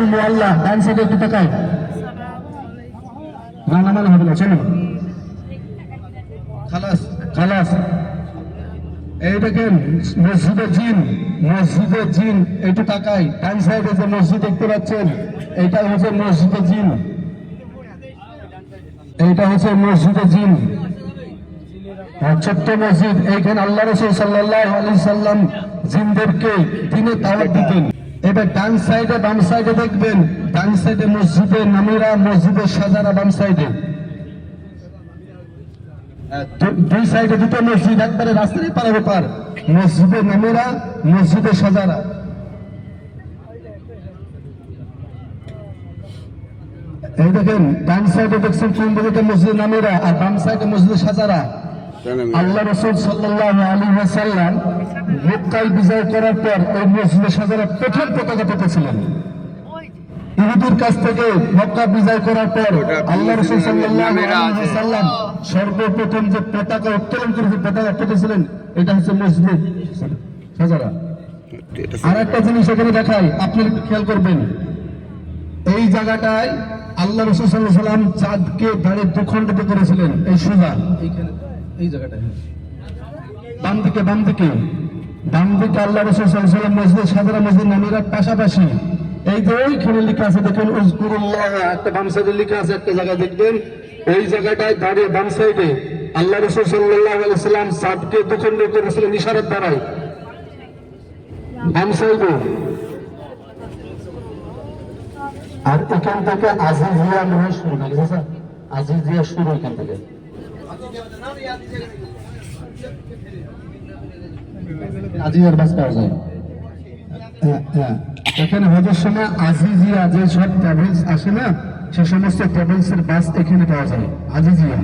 আল্লাহ ডান সাইডে একটু তাকাই, রান্না মানে হবে না, চলো খালাস খালাস। এই দেখেন মসজিদে জিন, মসজিদে জিন একটু তাকাই, ডান সাইডে যে মসজিদ দেখতে পাচ্ছেন এইটা হচ্ছে মসজিদে জিন, এইটা হচ্ছে মসজিদে জিন, ছোট্ট মসজিদ। এইখানে আল্লাহ রাসূল সাল্লাল্লাহু আলাইহি সাল্লাম জিনদেরকে দিনে দাওয়াত দিতেন। এবার ডান সাইডে বাম সাইডে দেখবেন, ডান সাইডে মসজিদে নামিরা, মসজিদে সাজারা, বাম সাইডে দুই সাইডে দুটো মসজিদ, একবারে রাস্তার পার ওপার, মসজিদে নামিরা, মসজিদে সাজারা। এই দেখেন ডান সাইডে দেখছেন কোন দিকে মসজিদ নামিরা, আর বাম সাইডে মসজিদে সাজারা। আল্লাহ রাসূল সাল্লাল্লাহু আলাইহি ওয়াসাল্লাম মক্কায় বিজয় করার পর এই মসজিদে সাজারা প্রথম পতাকা পেতেছিলেন। ইহুদির কাছ থেকে মক্কা বিজয় করার পর আল্লাহ রাসূল সাল্লাল্লাহু আলাইহি ওয়াসাল্লাম সর্বপ্রথম যে পতাকা উত্তোলন করে পতাকা পেতেছিলেন এটা হচ্ছে মসজিদে সাজারা। আর একটা জিনিস এখানে দেখাই, আপনি খেয়াল করবেন, এই জায়গাটায় আল্লাহ রাসূল সাল্লাল্লাহু আলাইহি ওয়াসাল্লাম চাঁদকে ধারে দুখণ্ডিত করেছিলেন, এই সোজা এইখানে এই জায়গাটায় বাম দিকে বাম দিকে ডান দিকে আল্লাহ রাসূল সাল্লাল্লাহু আলাইহি ওয়াসাল্লাম মসজিদে সাজারা, মসজিদ নামিরার পাশাপাশি। এই যে ওইখানে লেখা আছে দেখেন উযকুরুল্লাহ, একটা বাম সাইডে লেখা আছে, একটা জায়গায় দেখবেন ওই জায়গাটায় দাঁড়িয়ে বাম সাইডে আল্লাহ রাসূল সাল্লাল্লাহু আলাইহি ওয়াসাল্লাম চাঁদকে দুখণ্ডিত করেছিলেন ইশারার দ্বারাই, বাম সাইডে। আর এখান থেকে আজিজিয়া নয় শুরু, নাকি স্যার আজিজিয়া শুরু এখান থেকে। আজিজিয়ার বাস পাওয়া যায়, এখানে হজের সময় আজিজিয়া যে সব ট্রাভেলস আসে না, সে সমস্ত ট্রাভেলস এর বাস এখানে পাওয়া যায়, আজিজিয়া।